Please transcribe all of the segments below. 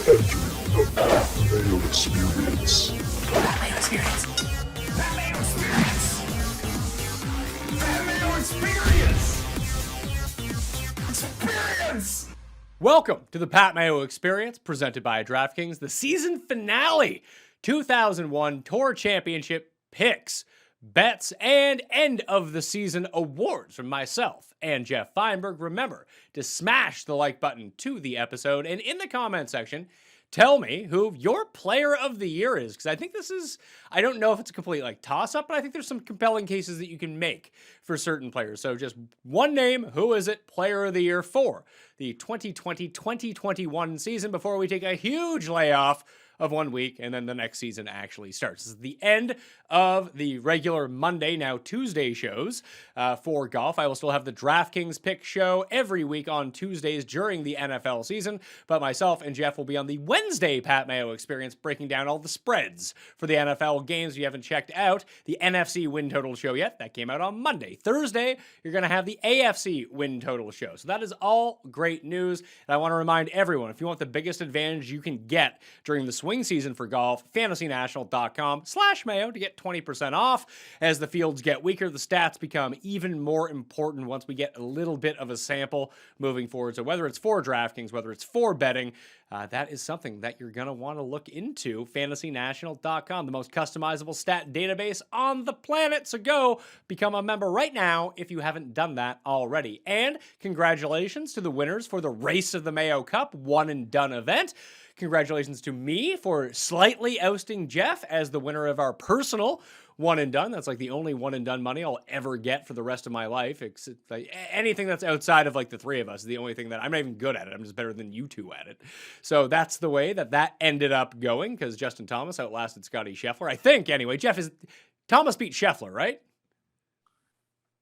the Mayo Experience. That Mayo Experience. That Mayo Experience. That Mayo Experience. Experience. Welcome to the Pat Mayo Experience, presented by DraftKings, the season finale, 2001 Tour Championship picks, bets, and end of the season awards from myself and Geoff Fienberg. Remember to smash the like button to the episode, and in the comment section, tell me who your player of the year is, because I think this is, I don't know if it's a complete toss-up, but I think there's some compelling cases that you can make for certain players. So just one name, who is it, player of the year for the 2020-2021 season before we take a huge layoff of 1 week, and then the next season actually starts. This is the end of the regular Monday, now Tuesday shows for golf. I will still have the DraftKings pick show every week on Tuesdays during the NFL season, but myself and Geoff will be on the Wednesday Pat Mayo Experience breaking down all the spreads for the NFL games. If you haven't checked out the NFC win total show yet, that came out on Monday. Thursday, you're going to have the AFC win total show. So that is all great news, and I want to remind everyone, if you want the biggest advantage you can get during the swing season for golf, fantasynational.com/Mayo to get 20% off. As the fields get weaker, the stats become even more important once we get a little bit of a sample moving forward. So whether it's for DraftKings, whether it's for betting, that is something that you're going to want to look into. fantasynational.com, the most customizable stat database on the planet. So go become a member right now if you haven't done that already. And congratulations to the winners for the Race of the Mayo Cup one and done event. Congratulations to me for slightly ousting Geoff as the winner of our personal one and done. That's like the only one and done money I'll ever get for the rest of my life. It's like anything that's outside of the three of us is the only thing that I'm not even good at it. I'm just better than you two at it. So that's the way that ended up going, because Justin Thomas outlasted Scotty Scheffler. I think anyway. Geoff, Thomas beat Scheffler, right?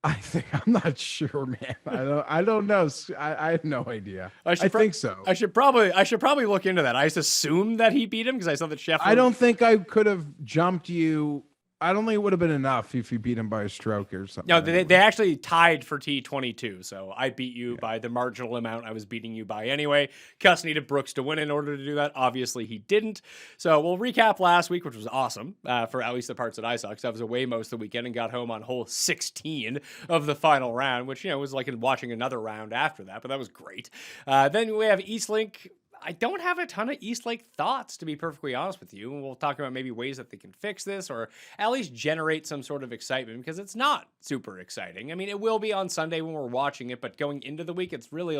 I'm not sure, man. I don't know. I have no idea. I think so. I should probably look into that. I just assumed that he beat him because I saw that Scheffler. I don't think I could have jumped you. I don't think it would have been enough if you beat him by a stroke or something. No, they actually tied for T22, so I beat you by the marginal amount I was beating you by anyway. Cuss needed Brooks to win in order to do that. Obviously, he didn't. So we'll recap last week, which was awesome for at least the parts that I saw, because I was away most of the weekend and got home on hole 16 of the final round, which was like watching another round after that, but that was great. Then we have Eastlink. I don't have a ton of Eastlake thoughts, to be perfectly honest with you. And we'll talk about maybe ways that they can fix this or at least generate some sort of excitement, because it's not super exciting. I mean, it will be on Sunday when we're watching it, but going into the week, it's really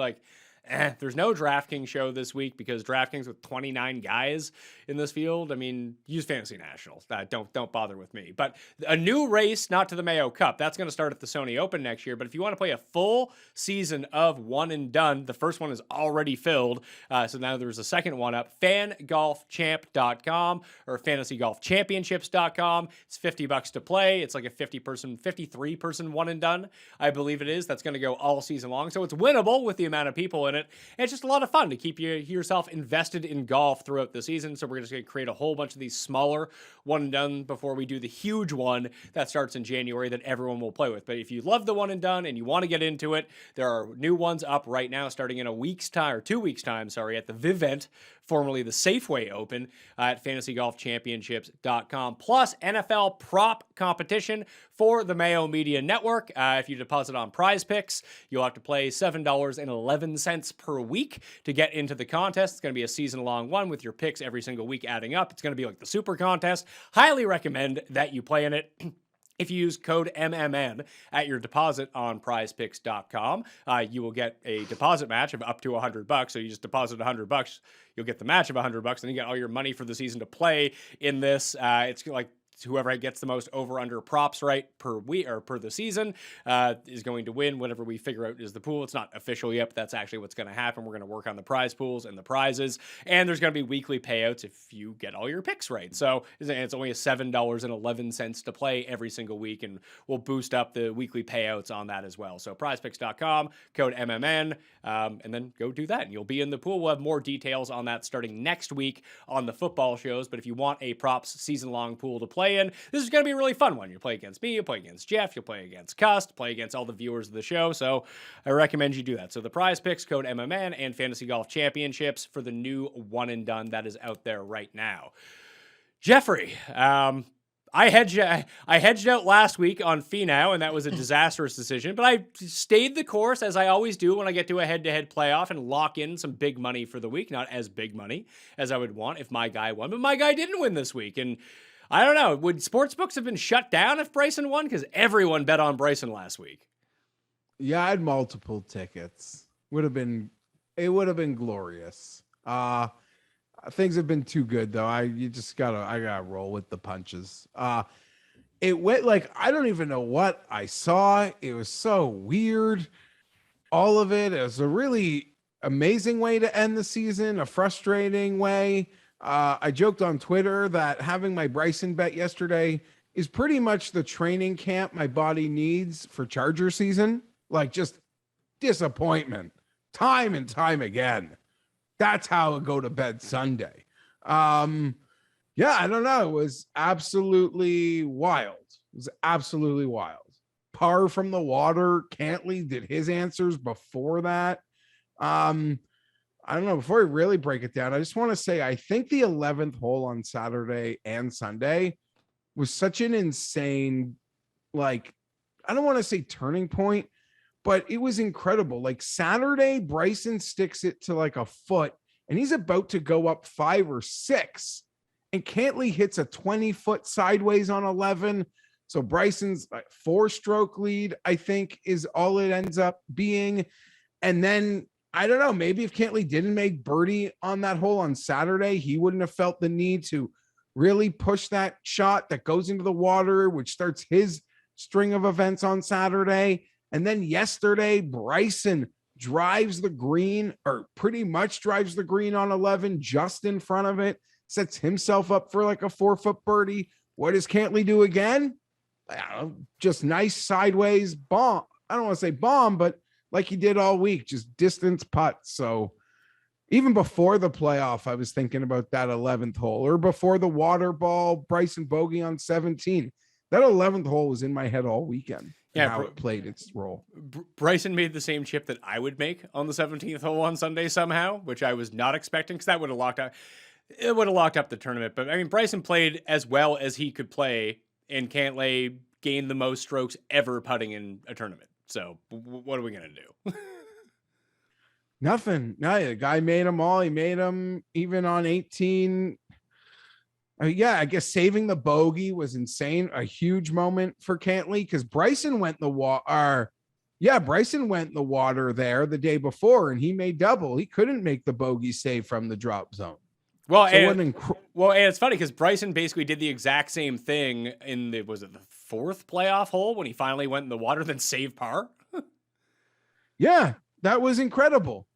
there's no DraftKings show this week because DraftKings with 29 guys in this field. I mean, use Fantasy National. Don't bother with me. But a new race, not to the Mayo Cup. That's going to start at the Sony Open next year. But if you want to play a full season of one and done, the first one is already filled. So now there's a second one up. FanGolfChamp.com or FantasyGolfChampionships.com. It's $50 to play. It's like a 53-person one and done, I believe it is. That's going to go all season long. So it's winnable with the amount of people in it. And it's just a lot of fun to keep yourself invested in golf throughout the season. So we're just going to create a whole bunch of these smaller one and done before we do the huge one that starts in January that everyone will play with. But if you love the one and done and you want to get into it, there are new ones up right now starting in a week's time, or 2 weeks time, at the Vivint, formerly the Safeway Open, at fantasygolfchampionships.com, plus NFL prop competition for the Mayo Media Network. If you deposit on Prize Picks, you'll have to play $7.11 per week to get into the contest. It's going to be a season-long one with your picks every single week adding up. It's going to be like the Super Contest. Highly recommend that you play in it. If you use code MMN at your deposit on prizepicks.com, you will get a deposit match of up to $100. So you just deposit $100, you'll get the match of $100, and you get all your money for the season to play in this. It's like whoever gets the most over-under props right per week or per the season is going to win. Whatever we figure out is the pool. It's not official yet, but that's actually what's going to happen. We're going to work on the prize pools and the prizes, and there's going to be weekly payouts if you get all your picks right. So it's only $7.11 to play every single week, and we'll boost up the weekly payouts on that as well. So prizepicks.com, code MMN, and then go do that, and you'll be in the pool. We'll have more details on that starting next week on the football shows, but if you want a props season-long pool to play, play in. This is going to be a really fun one. You play against me, you play against Jeff, you'll play against Cust, play against all the viewers of the show. So I recommend you do that. So the prize picks, code MMN, and Fantasy Golf Championships for the new one and done that is out there right now. Jeffrey, I hedged out last week on Finau, and that was a disastrous decision, but I stayed the course, as I always do when I get to a head-to-head playoff, and lock in some big money for the week. Not as big money as I would want if my guy won, but my guy didn't win this week. And I don't know, would sportsbooks have been shut down if Bryson won? Because everyone bet on Bryson last week. Yeah, I had multiple tickets. It would have been glorious. Things have been too good though. I gotta roll with the punches. It went like, I don't even know what I saw. It was so weird. All of it. It was a really amazing way to end the season, a frustrating way. I joked on Twitter that having my Bryson bet yesterday is pretty much the training camp my body needs for Charger season. Like, just disappointment time and time again. That's how I go to bed Sunday. Yeah, I don't know. It was absolutely wild. Par from the water. Cantley did his answers before that. I don't know. Before we really break it down, I just want to say, I think the 11th hole on Saturday and Sunday was such an insane, like, I don't want to say turning point, but it was incredible. Like, Saturday, Bryson sticks it to like a foot, and he's about to go up 5 or 6. And Cantley hits a 20-foot sideways on 11. So Bryson's 4-stroke lead, I think, is all it ends up being. And then, I don't know, maybe if Cantley didn't make birdie on that hole on Saturday, he wouldn't have felt the need to really push that shot that goes into the water, which starts his string of events on Saturday. And then yesterday, Bryson drives the green, or pretty much drives the green on 11, just in front of it, sets himself up for like a 4-foot birdie. What does Cantley do again? I don't know, just nice sideways bomb. I don't want to say bomb, but like he did all week, just distance putts. So even before the playoff, I was thinking about that 11th hole, or before the water ball, Bryson bogey on 17. That 11th hole was in my head all weekend. Yeah, how it played its role. Bryson made the same chip that I would make on the 17th hole on Sunday somehow, which I was not expecting, because that would have locked up. It would have locked up the tournament. But I mean, Bryson played as well as he could play, and Cantley gained the most strokes ever putting in a tournament. So what are we gonna do? Nothing. No, the guy made them all. He made them even on 18. Yeah, I guess saving the bogey was insane. A huge moment for Cantley, because Bryson went in the water. Yeah, Bryson went in the water there the day before, and he made double. He couldn't make the bogey save from the drop zone. Well, so and it's funny because Bryson basically did the exact same thing in the 4th playoff hole when he finally went in the water, then saved par. Yeah, that was incredible.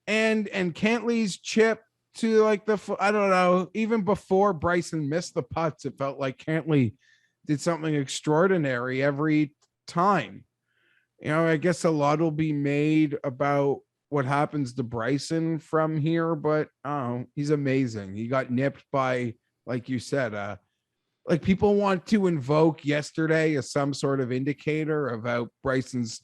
And Cantley's chip to like I don't know, even before Bryson missed the putts, it felt like Cantley did something extraordinary every time. You know, I guess a lot will be made about what happens to Bryson from here, but he's amazing. He got nipped by, like you said, like people want to invoke yesterday as some sort of indicator about Bryson's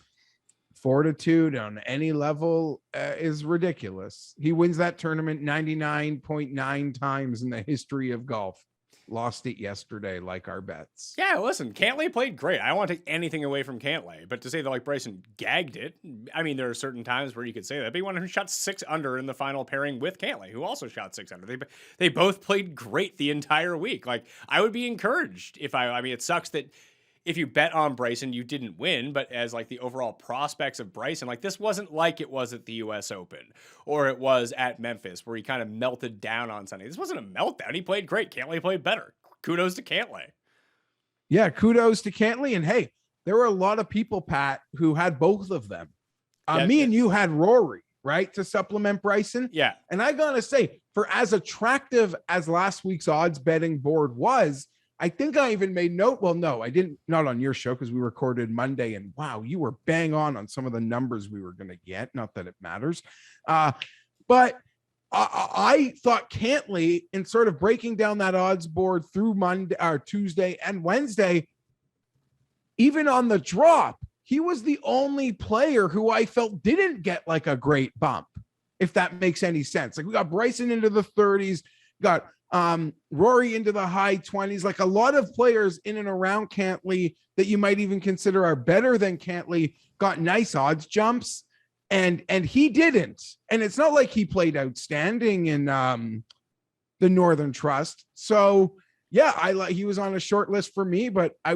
fortitude on any level is ridiculous. He wins that tournament 99.9 times in the history of golf. Lost it yesterday, like our bets. Yeah, listen, Cantley played great. I don't want to take anything away from Cantley, but to say that like Bryson gagged it, I mean, there are certain times where you could say that. But he won who shot 6 under in the final pairing with Cantley, who also shot 6 under. They both played great the entire week. Like, I would be encouraged if I mean, it sucks that if you bet on Bryson, you didn't win, but as like the overall prospects of Bryson, like this wasn't like it was at the US Open or it was at Memphis where he kind of melted down on Sunday. This wasn't a meltdown. He played great. Cantley played better. Kudos to Cantley. Yeah, kudos to Cantley. And hey, there were a lot of people, Pat, who had both of them. Me and you had Rory, right, to supplement Bryson. Yeah. And I gotta say, for as attractive as last week's odds betting board was, I think I even made note. Well, no, I didn't, not on your show because we recorded Monday, and wow, you were bang on some of the numbers we were going to get. Not that it matters. But I thought Cantley, in sort of breaking down that odds board through Monday or Tuesday and Wednesday, even on the drop, he was the only player who I felt didn't get like a great bump, if that makes any sense. Like we got Bryson into the 30s, got Rory into the high 20s, like a lot of players in and around Cantley that you might even consider are better than Cantley got nice odds jumps. And he didn't. And it's not like he played outstanding in the Northern Trust. So yeah, he was on a short list for me, but I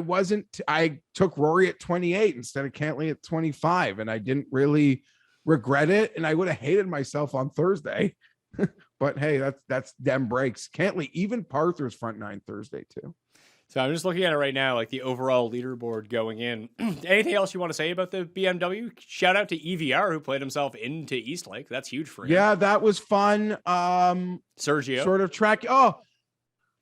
took Rory at 28 instead of Cantley at 25, and I didn't really regret it. And I would have hated myself on Thursday, but hey, that's them breaks. Cantley even par through his front nine Thursday too. So I'm just looking at it right now, like the overall leaderboard going in. Anything else you want to say about the BMW? Shout out to EVR, who played himself into Eastlake. That's huge for him. Yeah, that was fun. Sergio. Sort of track. Oh,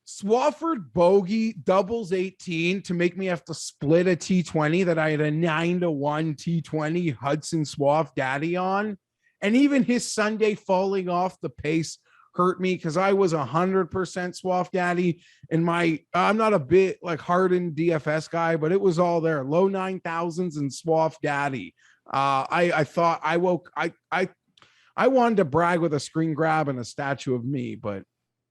Swafford bogey doubles 18 to make me have to split a T20 that I had a 9-1 T20 Hudson Swaff daddy on. And even his Sunday falling off the pace hurt me because I was 100% Swaff daddy, and I'm not a bit like hardened DFS guy, but it was all there. Low 9,000s and Swaff daddy. I thought I wanted to brag with a screen grab and a statue of me, but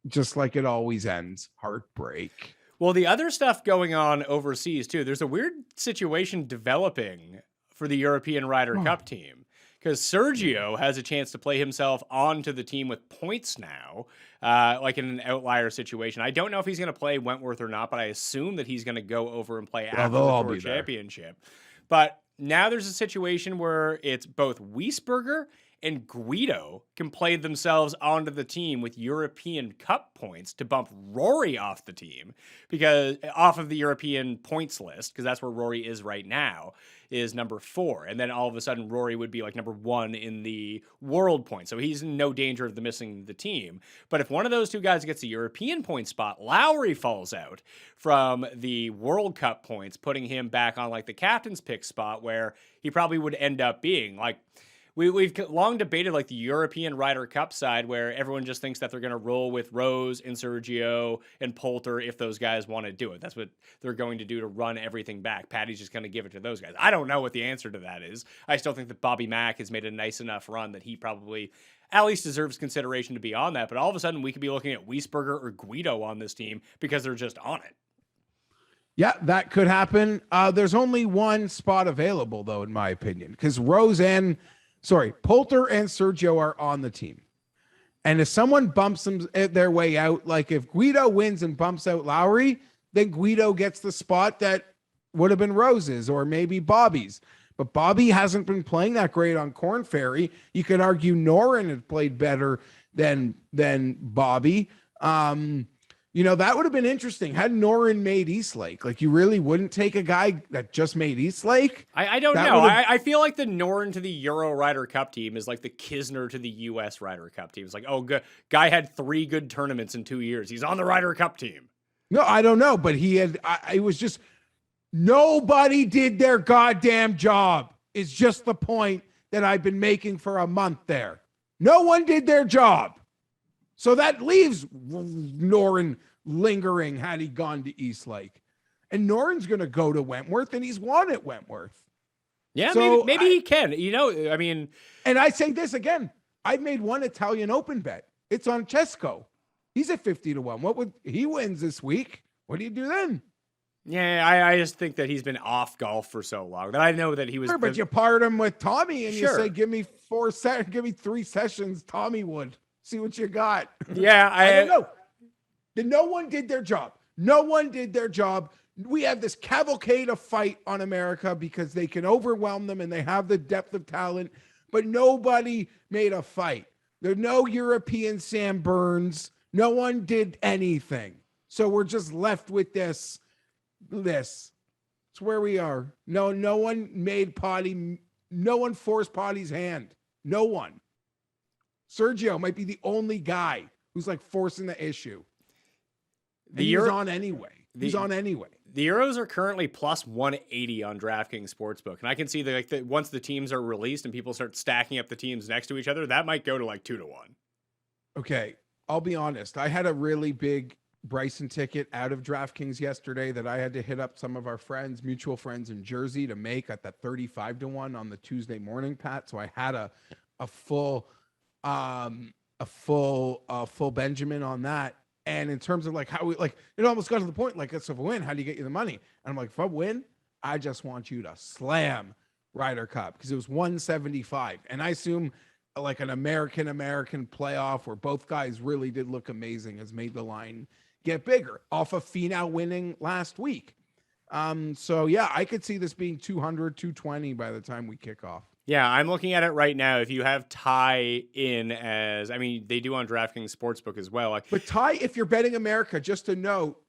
just like it always ends, heartbreak. Well, the other stuff going on overseas too, there's a weird situation developing for the European Ryder Cup team, because Sergio has a chance to play himself onto the team with points now, like in an outlier situation. I don't know if he's going to play Wentworth or not, but I assume that he's going to go over and play after the Tour Championship. But now there's a situation where it's both Wiesberger and Guido can play themselves onto the team with European Cup points to bump Rory off the team, because off of the European points list, because that's where Rory is right now, is number 4. And then all of a sudden Rory would be like number 1 in the world points. So he's in no danger of missing the team. But if one of those two guys gets a European point spot, Lowry falls out from the World Cup points, putting him back on like the captain's pick spot where he probably would end up being. Like, We've long debated like the European Ryder Cup side, where everyone just thinks that they're going to roll with Rose and Sergio and Poulter if those guys want to do it. That's what they're going to do to run everything back. Patty's just going to give it to those guys. I don't know what the answer to that is. I still think that Bobby Mack has made a nice enough run that he probably at least deserves consideration to be on that. But all of a sudden we could be looking at Wiesberger or Guido on this team because they're just on it. Yeah, that could happen. There's only one spot available though, in my opinion, because Poulter and Sergio are on the team. And if someone bumps them their way out, like if Guido wins and bumps out Lowry, then Guido gets the spot that would have been Rose's or maybe Bobby's. But Bobby hasn't been playing that great on Corn Ferry. You could argue Noren had played better than Bobby. That would have been interesting. Had Noren made Eastlake, like you really wouldn't take a guy that just made Eastlake? I don't know. I feel like the Noren to the Euro Ryder Cup team is like the Kisner to the US Ryder Cup team. It's like, oh, guy had 3 good tournaments in 2 years. He's on the Ryder Cup team. No, I don't know, but it was just nobody did their goddamn job is just the point that I've been making for a month there. No one did their job. So that leaves Noren lingering had he gone to Eastlake. And Noren's going to go to Wentworth, and he's won at Wentworth. Yeah, so maybe he can. And I say this again. I made one Italian Open bet. It's on Cesco. He's at 50-1. He wins this week? What do you do then? Yeah, I just think that he's been off golf for so long that I know that he was. Sure, but you part him with Tommy, and you say, give me 3 sessions, Tommy Wood. See what you got. Yeah, I don't know. No one did their job. No one did their job. We have this cavalcade of fight on America because they can overwhelm them and they have the depth of talent, but nobody made a fight. There's no European Sam Burns. No one did anything. So we're just left with this. It's where we are. No one made Potty. No one forced Potty's hand. No one. Sergio might be the only guy who's like forcing the issue. He's on anyway. He's on anyway. The Euros are currently plus 180 on DraftKings Sportsbook. And I can see that once the teams are released and people start stacking up the teams next to each other, that might go to like 2-1. Okay, I'll be honest. I had a really big Bryson ticket out of DraftKings yesterday that I had to hit up some of our friends, mutual friends in Jersey to make at that 35-1 on the Tuesday morning, Pat. So I had a full full Benjamin on that. And in terms of like how we like, it almost got to the point like, if I win, how do you get you the money? And I'm like, if I win, I just want you to slam Ryder Cup because it was 175. And I assume like an American playoff where both guys really did look amazing has made the line get bigger off of Finau winning last week. So yeah, I could see this being 200, 220 by the time we kick off. Yeah, I'm looking at it right now. If you have tie in as, I mean, they do on DraftKings Sportsbook as well. But tie, if you're betting America, just to note,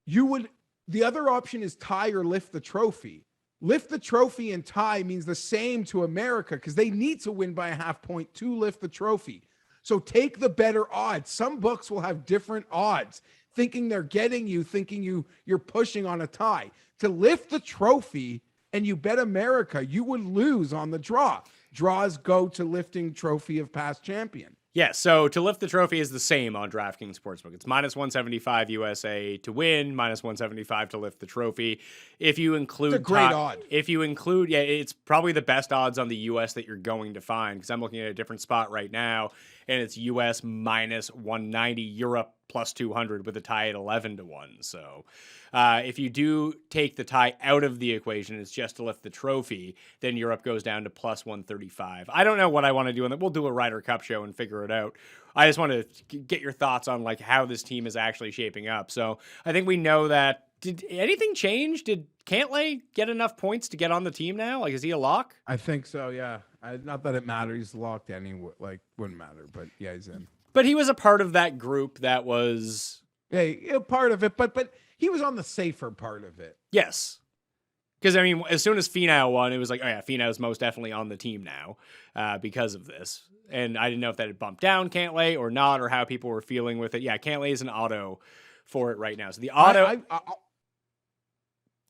the other option is tie or lift the trophy. Lift the trophy and tie means the same to America because they need to win by a half point to lift the trophy. So take the better odds. Some books will have different odds, thinking they're getting you, thinking you're pushing on a tie. To lift the trophy and you bet America, you would lose on the draw. Draws go to lifting trophy of past champion. Yeah, so to lift the trophy is the same on DraftKings Sportsbook. It's minus 175 USA to win, minus 175 to lift the trophy. If you include it's a great odd. If you include, yeah, it's probably the best odds on the US that you're going to find because I'm looking at a different spot right now, and it's US minus 190, Europe plus 200 with a tie at 11-1. So if you do take the tie out of the equation, it's just to lift the trophy, then Europe goes down to plus 135. I don't know what I want to do, and we'll do a Ryder Cup show and figure it out. I just want to get your thoughts on like how this team is actually shaping up. So I think we know that. Did anything change? Did Cantlay get enough points to get on the team now? Like, is he a lock? I think so, yeah. Not that it matters. He's locked anyway. Like, wouldn't matter, but yeah, he's in. But he was a part of that group that was... Yeah, part of it, but he was on the safer part of it. Yes. Because, I mean, as soon as Finau won, it was like, oh yeah, Finau's most definitely on the team now because of this. And I didn't know if that had bumped down Cantlay or not, or how people were feeling with it. Yeah, Cantlay is an auto for it right now. So the auto...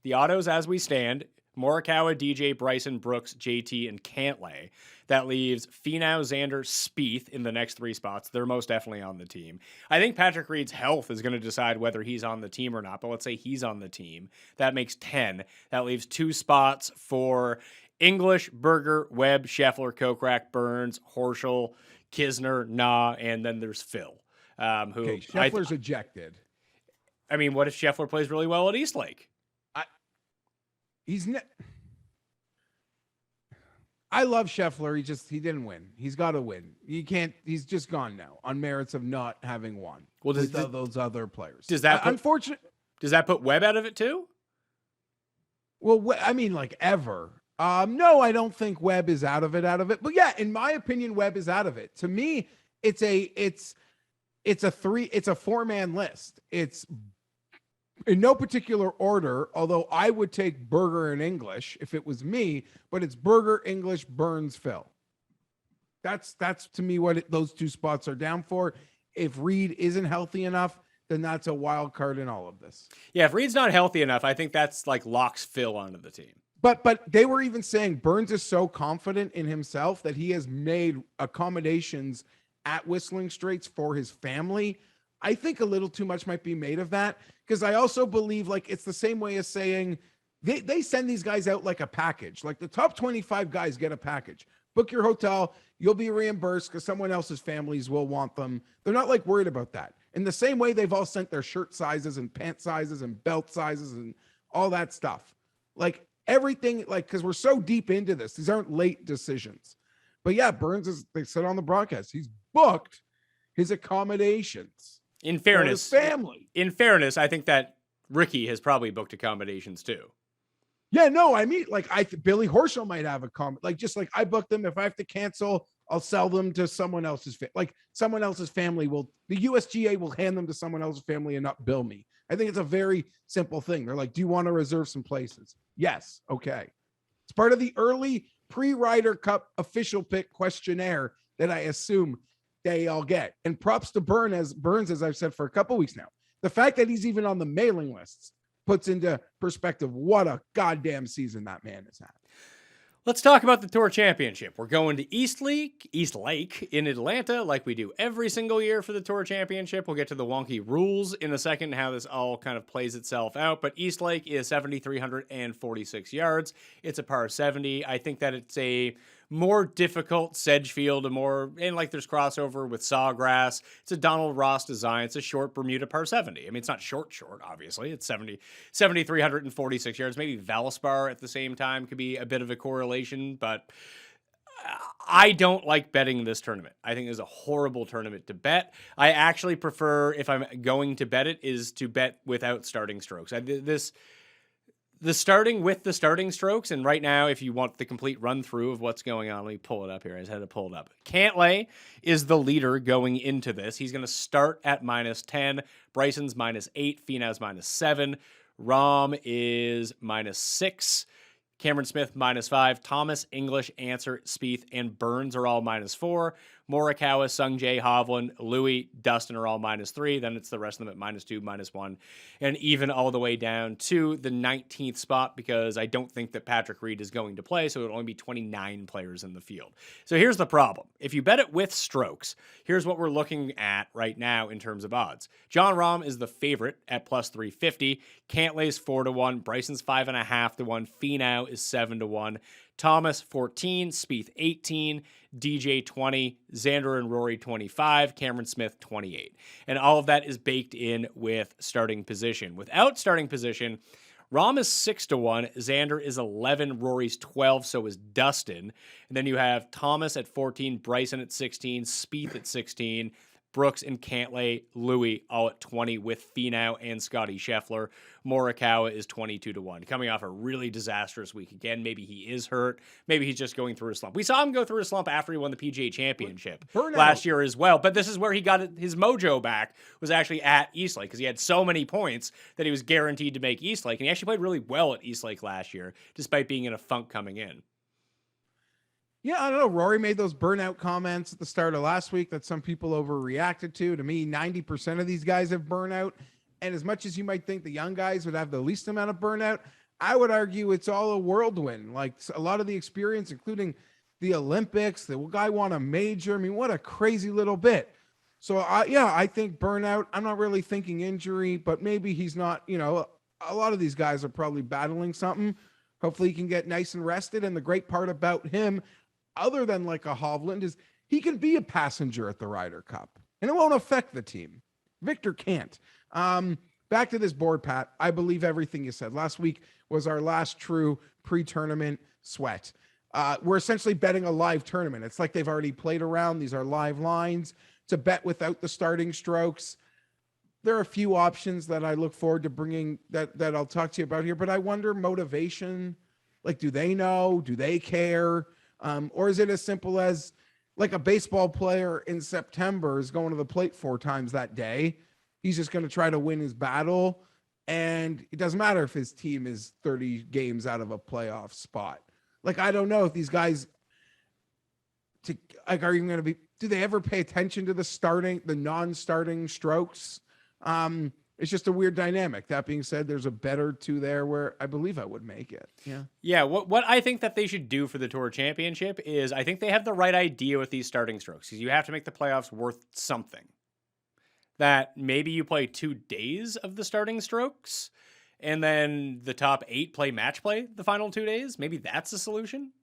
The autos as we stand, Morikawa, DJ, Bryson, Brooks, JT, and Cantlay. That leaves Finau, Xander, Spieth in the next three spots. They're most definitely on the team. I think Patrick Reed's health is going to decide whether he's on the team or not, but let's say he's on the team. That makes 10. That leaves 2 spots for English, Berger, Webb, Scheffler, Kokrak, Burns, Horschel, Kisner, Na, and then there's Phil. Scheffler's ejected. I mean, what if Scheffler plays really well at Eastlake? I love Scheffler. He didn't win. He's got to win. He's just gone now on merits of not having won. Well, those other players. Does that unfortunate? Does that put Webb out of it too? Well, I mean, like ever. No, I don't think Webb is out of it. But yeah, in my opinion, Webb is out of it. To me, it's a 4-man list. It's in no particular order, although I would take Berger and English if it was me, but it's Berger, English, Burns, Phil. That's to me what those 2 spots are down for. If Reed isn't healthy enough, then that's a wild card in all of this. Yeah, if Reed's not healthy enough, I think that's like locks Phil onto the team. But they were even saying Burns is so confident in himself that he has made accommodations at Whistling Straits for his family. I think a little too much might be made of that because I also believe like it's the same way as saying they send these guys out like a package. Like the top 25 guys get a package. Book your hotel. You'll be reimbursed because someone else's families will want them. They're not like worried about that. In the same way they've all sent their shirt sizes and pant sizes and belt sizes and all that stuff. Like everything, like, because we're so deep into this. These aren't late decisions. But yeah, Burns they said on the broadcast, he's booked his accommodations. In fairness, family. In fairness, I think that Ricky has probably booked accommodations too. Yeah, no, I mean, like Billy Horschel might have a comment. Like just like I booked them. If I have to cancel, I'll sell them to someone else's someone else's family the USGA will hand them to someone else's family and not bill me. I think it's a very simple thing. They're like, do you want to reserve some places? Yes. Okay. It's part of the early pre-Ryder Cup official pick questionnaire that I assume they all get. And props to Burns, as I've said for a couple weeks now. The fact that he's even on the mailing lists puts into perspective what a goddamn season that man has had. Let's talk about the Tour Championship. We're going to East Lake in Atlanta, like we do every single year for the Tour Championship. We'll get to the wonky rules in a second, how this all kind of plays itself out. But East Lake is 7,346 yards. It's a par 70. I think that it's a more difficult sedge field, and like there's crossover with sawgrass. It's a Donald Ross design. It's a short Bermuda par 70. I mean, it's not short, obviously. It's 7,346 yards. Maybe Valspar at the same time could be a bit of a correlation, but I don't like betting this tournament. I think it's a horrible tournament to bet. I actually prefer, if I'm going to bet it, is to bet without starting strokes. The starting with the starting strokes, and right now, if you want the complete run through of what's going on, let me pull it up here. I just had to pull it up. Cantlay is the leader going into this. He's going to start at -10. Bryson's -8. Finau's -7. Rahm is -6. Cameron Smith -5. Thomas, English, Answer, Spieth, and Burns are all -4. Morikawa, Sungjae, Hovland, Louis, Dustin are all -3. Then it's the rest of them at -2, -1, and even all the way down to the 19th spot, because I don't think that Patrick Reed is going to play, so it'll only be 29 players in the field. So here's the problem. If you bet it with strokes, here's what we're looking at right now in terms of odds. Jon Rahm is the favorite at +350. Cantlay's 4-1. Bryson's 5.5-1. Finau is 7-1. Thomas 14, Spieth 18, DJ 20, Xander and Rory 25, Cameron Smith 28. And all of that is baked in with starting position. Without starting position, Rahm is 6-1, Xander is 11, Rory's 12, so is Dustin. And then you have Thomas at 14, Bryson at 16, Spieth at 16, Brooks and Cantlay, Louis all at 20 with Finau and Scotty Scheffler. Morikawa is 22-1. Coming off a really disastrous week again. Maybe he is hurt. Maybe he's just going through a slump. We saw him go through a slump after he won the PGA Championship last year as well. But this is where he got his mojo back, was actually at East Lake, because he had so many points that he was guaranteed to make East Lake. And he actually played really well at East Lake last year, despite being in a funk coming in. Yeah, I don't know. Rory made those burnout comments at the start of last week that some people overreacted to. To me, 90% of these guys have burnout. And as much as you might think the young guys would have the least amount of burnout, I would argue it's all a whirlwind. Like a lot of the experience, including the Olympics, the guy won a major. I mean, what a crazy little bit. So, I think burnout. I'm not really thinking injury, but maybe he's not, a lot of these guys are probably battling something. Hopefully he can get nice and rested. And the great part about him, other than like a Hovland, is he can be a passenger at the Ryder Cup and it won't affect the team. Victor can't. Back to this board, Pat. I believe everything you said. Last week was our last true pre-tournament sweat. We're essentially betting a live tournament. It's like they've already played around. These are live lines to bet without the starting strokes. There are a few options that I look forward to bringing that I'll talk to you about here, but I wonder motivation. Like, do they know? Do they care? Or is it as simple as like a baseball player in September is going to the plate 4 times that day? He's just going to try to win his battle. And it doesn't matter if his team is 30 games out of a playoff spot. Like, I don't know if these guys are even going to do they ever pay attention to the non-starting strokes? It's just a weird dynamic. That being said, there's a bet or two there where I believe I would make it. Yeah. Yeah. What I think that they should do for the Tour Championship is I think they have the right idea with these starting strokes, because you have to make the playoffs worth something. That maybe you play 2 days of the starting strokes and then the top 8 play match play the final 2 days. Maybe that's the solution.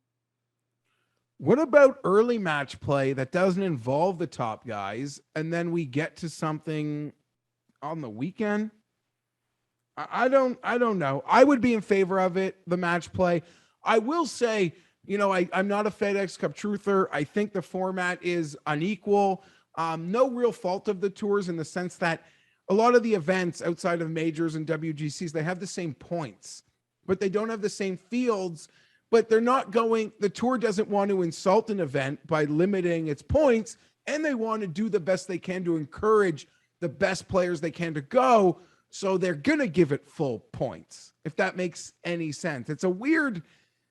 What about early match play that doesn't involve the top guys, and then we get to something on the weekend? I don't know. I would be in favor of it, the match play. I will say, I'm not a FedEx Cup truther. I think the format is unequal. No real fault of the tours in the sense that a lot of the events outside of majors and WGCs, they have the same points, but they don't have the same fields. But they're not the tour doesn't want to insult an event by limiting its points, and they want to do the best they can to encourage the best players they can to go. So they're going to give it full points, if that makes any sense. It's a weird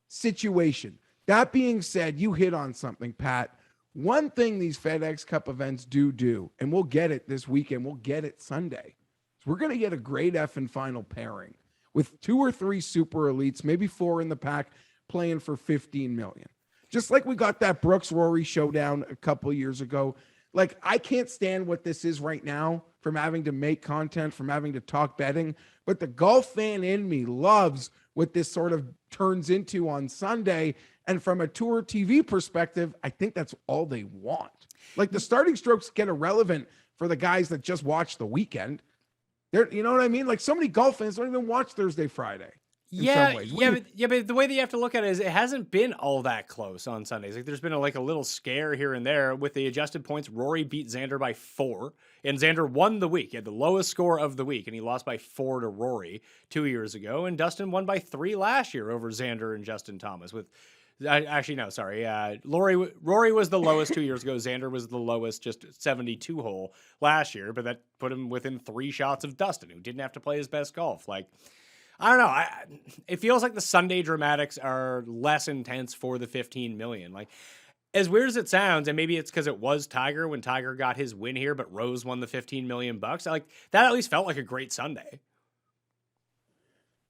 situation. That being said, you hit on something, Pat. One thing these FedEx Cup events do, and we'll get it this weekend, we'll get it Sunday, is we're going to get a grade F and final pairing with 2 or 3 super elites, maybe 4 in the pack, playing for 15 million. Just like we got that Brooks Rory showdown a couple years ago. Like, I can't stand what this is right now from having to make content, from having to talk betting, but the golf fan in me loves what this sort of turns into on Sunday. And from a tour TV perspective, I think that's all they want. Like, the starting strokes get irrelevant for the guys that just watch the weekend. You know what I mean? Like, so many golf fans don't even watch Thursday, Friday. Yeah, but the way that you have to look at it is it hasn't been all that close on Sundays. Like, there's been a little scare here and there with the adjusted points. Rory beat Xander by 4, and Xander won the week. He had the lowest score of the week, and he lost by 4 to Rory 2 years ago. And Dustin won by 3 last year over Xander and Justin Thomas. Rory was the lowest 2 years ago. Xander was the lowest, just 72 hole last year, but that put him within 3 shots of Dustin, who didn't have to play his best golf. Like, I don't know. It feels like the Sunday dramatics are less intense for the 15 million. Like, as weird as it sounds, and maybe it's because it was Tiger when Tiger got his win here, but Rose won the 15 million bucks. Like, that at least felt like a great Sunday.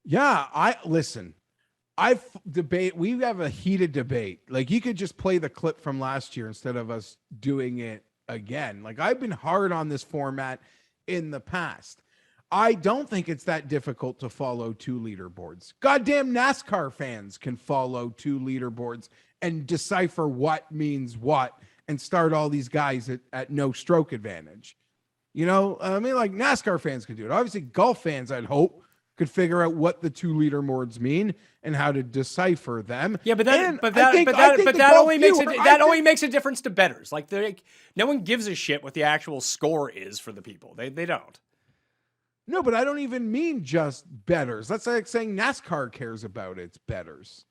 Yeah, we have a heated debate. Like, you could just play the clip from last year instead of us doing it again. Like, I've been hard on this format in the past. I don't think it's that difficult to follow 2 leaderboards. Goddamn NASCAR fans can follow 2 leaderboards and decipher what means what and start all these guys at no stroke advantage. You know, I mean, like, NASCAR fans could do it. Obviously, golf fans, I'd hope, could figure out what the 2 leaderboards mean and how to decipher them. Yeah, but that only makes a difference to bettors. Like, no one gives a shit what the actual score is for the people. They don't. No, but I don't even mean just bettors. That's like saying NASCAR cares about its bettors.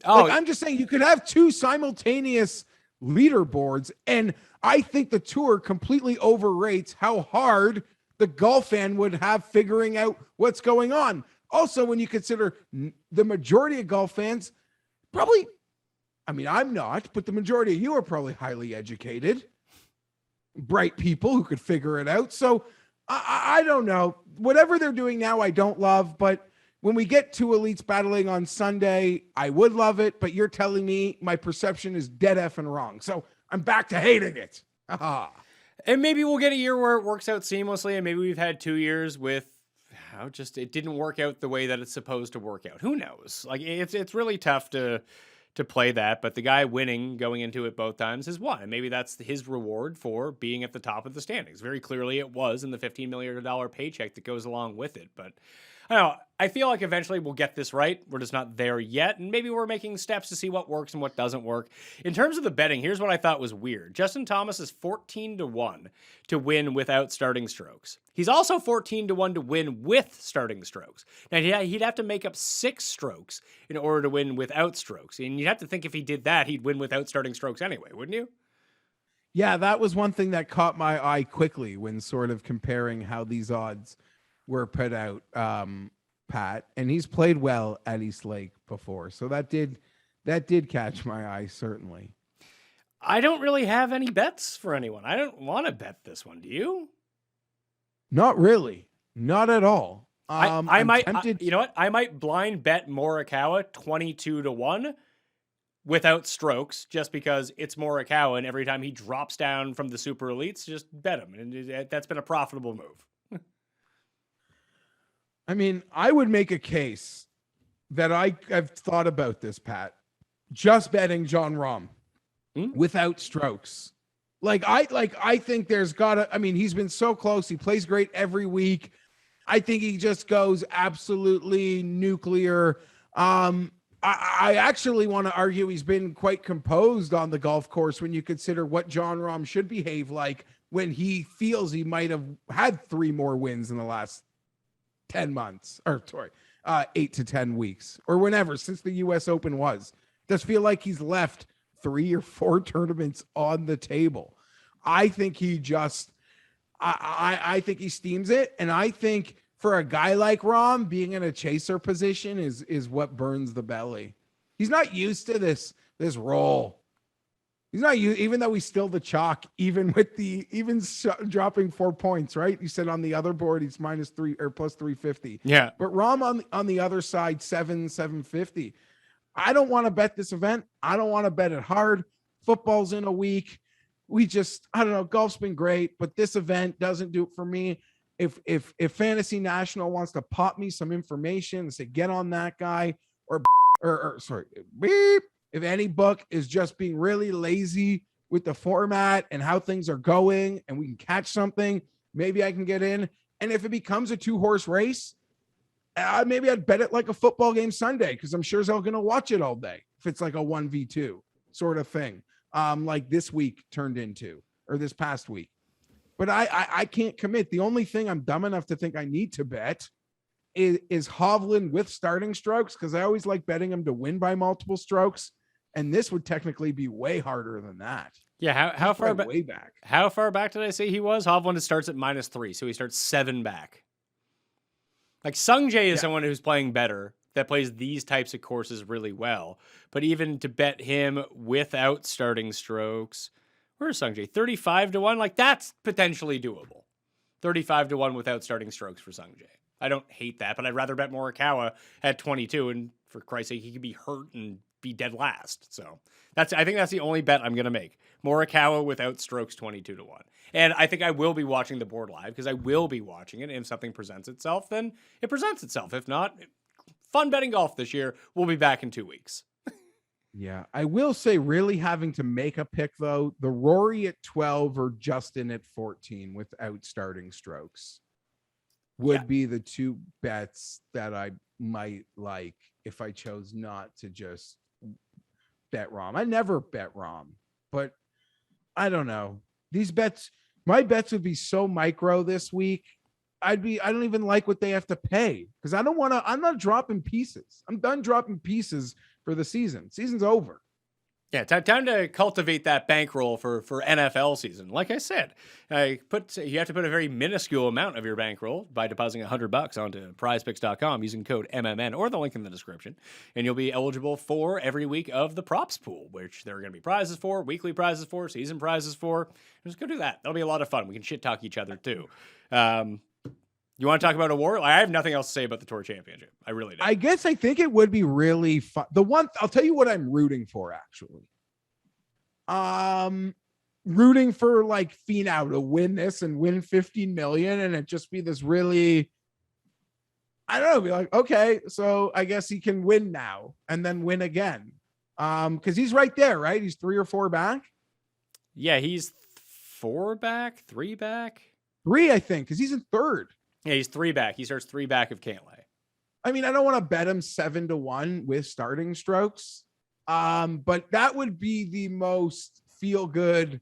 Oh, like, I'm just saying you could have 2 simultaneous leaderboards, and I think the tour completely overrates how hard the golf fan would have figuring out what's going on. Also, when you consider the majority of golf fans, probably, I mean, I'm not, but the majority of you are probably highly educated, bright people who could figure it out. So I don't know. Whatever they're doing now, I don't love. But when we get 2 elites battling on Sunday, I would love it. But you're telling me my perception is dead effing wrong. So I'm back to hating it. And maybe we'll get a year where it works out seamlessly. And maybe we've had 2 years with how just it didn't work out the way that it's supposed to work out. Who knows? Like, it's really tough to play that, but the guy winning going into it both times has won. And maybe that's his reward for being at the top of the standings. Very clearly it was in the $15 million paycheck that goes along with it. But I don't know. I feel like eventually we'll get this right. We're just not there yet. And maybe we're making steps to see what works and what doesn't work. In terms of the betting, here's what I thought was weird. Justin Thomas is 14-1 to win without starting strokes. He's also 14-1 to win with starting strokes. Now, he'd have to make up 6 strokes in order to win without strokes. And you'd have to think if he did that, he'd win without starting strokes anyway, wouldn't you? Yeah, that was one thing that caught my eye quickly when sort of comparing how these odds were put out, Pat. And he's played well at East Lake before. So that did catch my eye, certainly. I don't really have any bets for anyone. I don't want to bet this one. Do you? Not really. Not at all. I might, you know what? I might blind bet Morikawa 22-1 without strokes, just because it's Morikawa, and every time he drops down from the super elites, just bet him. And that's been a profitable move. I mean, I would make a case that I've thought about this, Pat. Just betting Jon Rahm without strokes. I think there's gotta, I mean, he's been so close. He plays great every week. I think he just goes absolutely nuclear. I actually want to argue he's been quite composed on the golf course when you consider what Jon Rahm should behave like when he feels he might have had 3 more wins in the last 10 months, or sorry, 8 to 10 weeks, or whenever, since the US Open was. Does feel like he's left 3 or 4 tournaments on the table. I think he just, I think he steams it. And I think for a guy like Rahm, being in a chaser position is what burns the belly. He's not used to this role. He's not used, even though he's still the chalk, even with dropping 4 points, right? You said on the other board, he's -3 or plus 350. Yeah. But Rahm on the other side, 750. I don't want to bet this event. I don't want to bet it hard. Football's in a week. I don't know. Golf's been great, but this event doesn't do it for me. If Fantasy National wants to pop me some information and say, get on that guy, or sorry, beep, if any book is just being really lazy with the format and how things are going and we can catch something, maybe I can get in. And if it becomes a 2-horse race, maybe I'd bet it like a football game Sunday, because I'm sure as hell going to watch it all day if it's like a 1v2 sort of thing, like this week turned into, or this past week. But I can't commit. The only thing I'm dumb enough to think I need to bet is Hovland with starting strokes, because I always like betting him to win by multiple strokes. And this would technically be way harder than that. Yeah, how far back? Way back. How far back did I say he was? Hovland starts at -3, so he starts 7 back. Like Sung Jae is someone who's playing better, that plays these types of courses really well. But even to bet him without starting strokes, where's Sung Jae? 35-1. Like that's potentially doable. 35-1 without starting strokes for Sung Jae. I don't hate that, but I'd rather bet Morikawa at 22. And for Christ's sake, he could be hurt and be dead last. So I think that's the only bet I'm going to make. Morikawa without strokes 22-1. And I think I will be watching the board live, because I will be watching it. And if something presents itself, then it presents itself. If not, fun betting golf this year. We'll be back in 2 weeks. Yeah, I will say, really having to make a pick though, the Rory at 12 or Justin at 14 without starting strokes would be the two bets that I might like if I chose not to just bet Rahm. I never bet Rahm, but I don't know. These bets, my bets would be so micro this week. I don't even like what they have to pay, because I'm not dropping pieces. I'm done dropping pieces for the season. Season's over. Yeah, time to cultivate that bankroll for NFL season. Like I said, you have to put a very minuscule amount of your bankroll by depositing $100 onto prizepicks.com using code MMN or the link in the description, and you'll be eligible for every week of the props pool, which there are going to be prizes for, weekly prizes for, season prizes for. Just go do that. That'll be a lot of fun. We can shit talk each other too. You want to talk about award? I have nothing else to say about the Tour Championship. I really don't. I think it would be really fun. I'll tell you what I'm rooting for, actually. Rooting for like Finau to win this and win 15 million, and it just be this really, I don't know, be like, okay, so I guess he can win now and then win again. Because he's right there, right? He's 3 or 4 back. Yeah, he's 4 back, 3 back. 3, I think, because he's in 3rd. Yeah, he's 3 back. He starts 3 back of Cantlay. I mean, I don't want to bet him 7-1 with starting strokes. But that would be the most feel good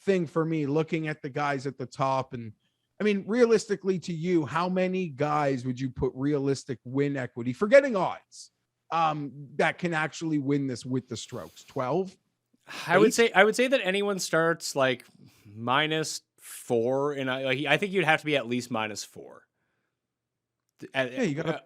thing for me, looking at the guys at the top. And I mean, realistically to you, how many guys would you put realistic win equity, forgetting odds, that can actually win this with the strokes? 12? I would say that anyone starts like -4, and I think you'd have to be at least -4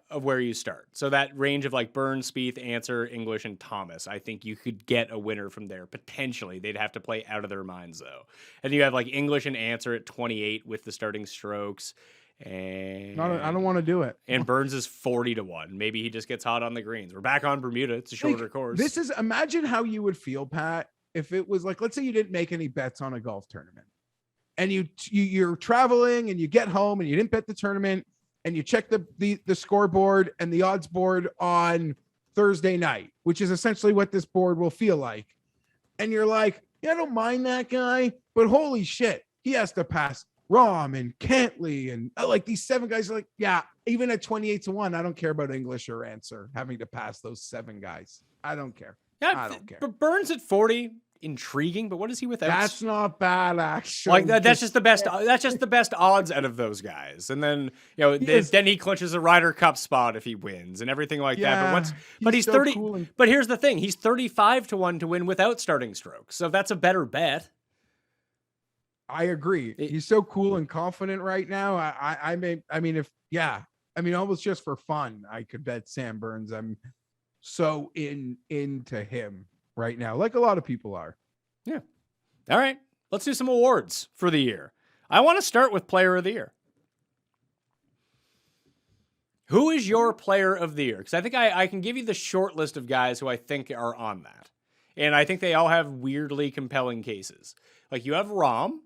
of where you start. So that range of like Burns, Spieth, Answer, English, and Thomas, I think you could get a winner from there potentially. They'd have to play out of their minds though. And you have like English and Answer at 28 with the starting strokes. And I don't want to do it. And Burns is 40-1. Maybe he just gets hot on the greens. We're back on Bermuda. It's a shorter course. Imagine how you would feel, Pat, if it was like, let's say you didn't make any bets on a golf tournament, and you're traveling and you get home and you didn't bet the tournament, and you check the scoreboard and the odds board on Thursday night, which is essentially what this board will feel like. And you're like, yeah, I don't mind that guy, but holy shit, he has to pass Rahm and Cantlay and like these 7 guys are like, yeah, even at 28-1, I don't care about English or Answer having to pass those 7 guys. I don't care. Yeah, I don't care. But Burns at 40, intriguing, but what is he without? That's not bad, actually. Like that's just the best. That's just the best odds out of those guys. And then then he clinches a Ryder Cup spot if he wins and everything like that. But he's so 30. Cool but here's the thing: he's 35-1 to win without starting strokes. So that's a better bet. I agree. He's so cool and confident right now. Almost just for fun, I could bet Sam Burns. I'm so into him right now, like a lot of people are. Yeah. All right. Let's do some awards for the year. I want to start with Player of the Year. Who is your player of the year? Because I think I can give you the short list of guys who I think are on that. And I think they all have weirdly compelling cases. Like you have Rahm,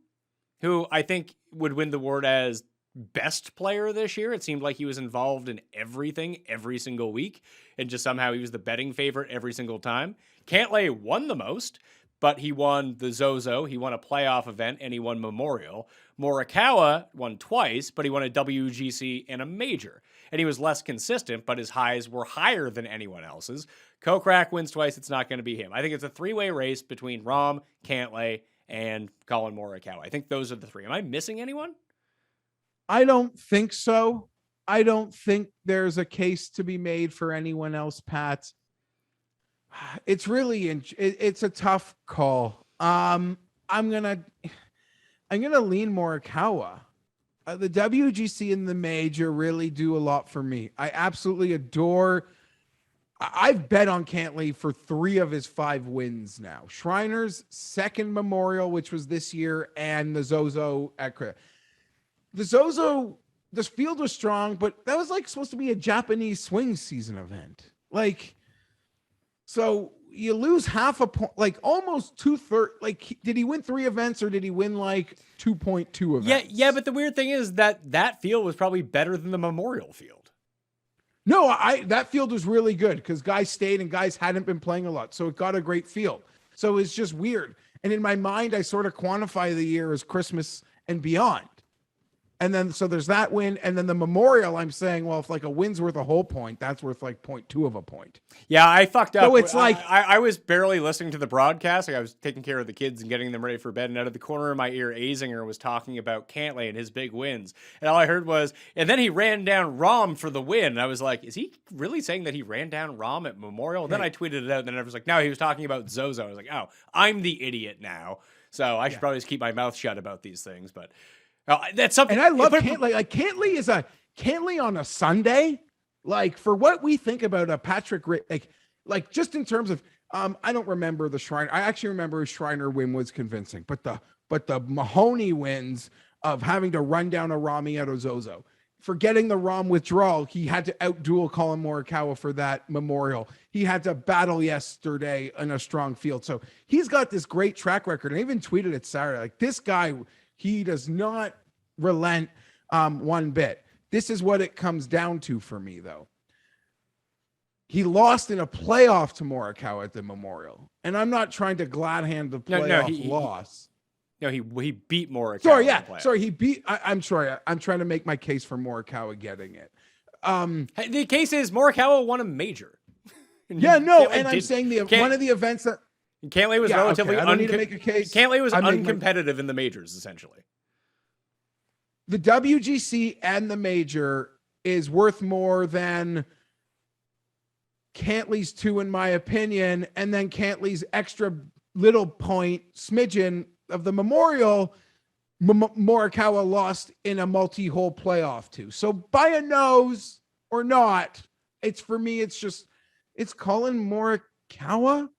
who I think would win the award as best player this year. It seemed like he was involved in everything every single week. And just somehow he was the betting favorite every single time. Cantlay won the most, but he won the Zozo, he won a playoff event, and he won Memorial. Morikawa won twice, but he won a WGC and a major. And he was less consistent, but his highs were higher than anyone else's. Kokrak wins twice, it's not going to be him. I think it's a three-way race between Rahm, Cantlay, and Colin Morikawa. I think those are the three. Am I missing anyone? I don't think so. I don't think there's a case to be made for anyone else, Pat. It's really it's a tough call. I'm gonna lean Morikawa. The WGC and the major really do a lot for me. I absolutely adore. I've bet on Cantlay for 3 of his 5 wins now. Shriners second Memorial, which was this year, and the Zozo at the Zozo. This field was strong, but that was like supposed to be a Japanese swing season event. Like, so you lose half a point, like almost 2/3. Like, did he win 3 events or did he win like 2.2 events? Yeah. But the weird thing is that field was probably better than the Memorial field. No, that field was really good because guys stayed and guys hadn't been playing a lot. So it got a great field. So it's just weird. And in my mind, I sort of quantify the year as Christmas and beyond. And then, so there's that win. And then the Memorial, I'm saying, well, if like a win's worth a whole point, that's worth like 0.2 of a point. Yeah, I fucked up. So it's like, I was barely listening to the broadcast. Like I was taking care of the kids and getting them ready for bed. And out of the corner of my ear, Azinger was talking about Cantlay and his big wins. And all I heard was, and then he ran down Rahm for the win. And I was like, is he really saying that he ran down Rahm at Memorial? And then I tweeted it out. And then I was like, no, he was talking about Zozo. I was like, oh, I'm the idiot now. So I should probably just keep my mouth shut about these things. But that's something. And I love Cantlay. Like Cantlay on a Sunday, like for what we think about a Patrick, like just in terms of, I don't remember the Shriner. I actually remember his Shriner win was convincing, but the Mahoney wins of having to run down a Rami out of Zozo, forgetting the Rahm withdrawal, he had to outduel Colin Morikawa for that Memorial. He had to battle yesterday in a strong field. So he's got this great track record. I even tweeted it Saturday, like this guy, he does not relent one bit. This is what it comes down to for me, though. He lost in a playoff to Morikawa at the Memorial. And I'm not trying to glad hand the playoff loss. He beat Morikawa. Sorry, yeah. Sorry, he beat. I'm sorry. I'm trying to make my case for Morikawa getting it. The case is Morikawa won a major. Yeah, no, and I'm saying one of the events that Cantlay was relatively I don't need to make a case. Cantlay was uncompetitive in the majors, essentially. The WGC and the major is worth more than Cantlay's 2, in my opinion, and then Cantlay's extra little point smidgen of the Memorial. Morikawa lost in a multi-hole playoff too. So by a nose or not, it's for me. It's Colin Morikawa.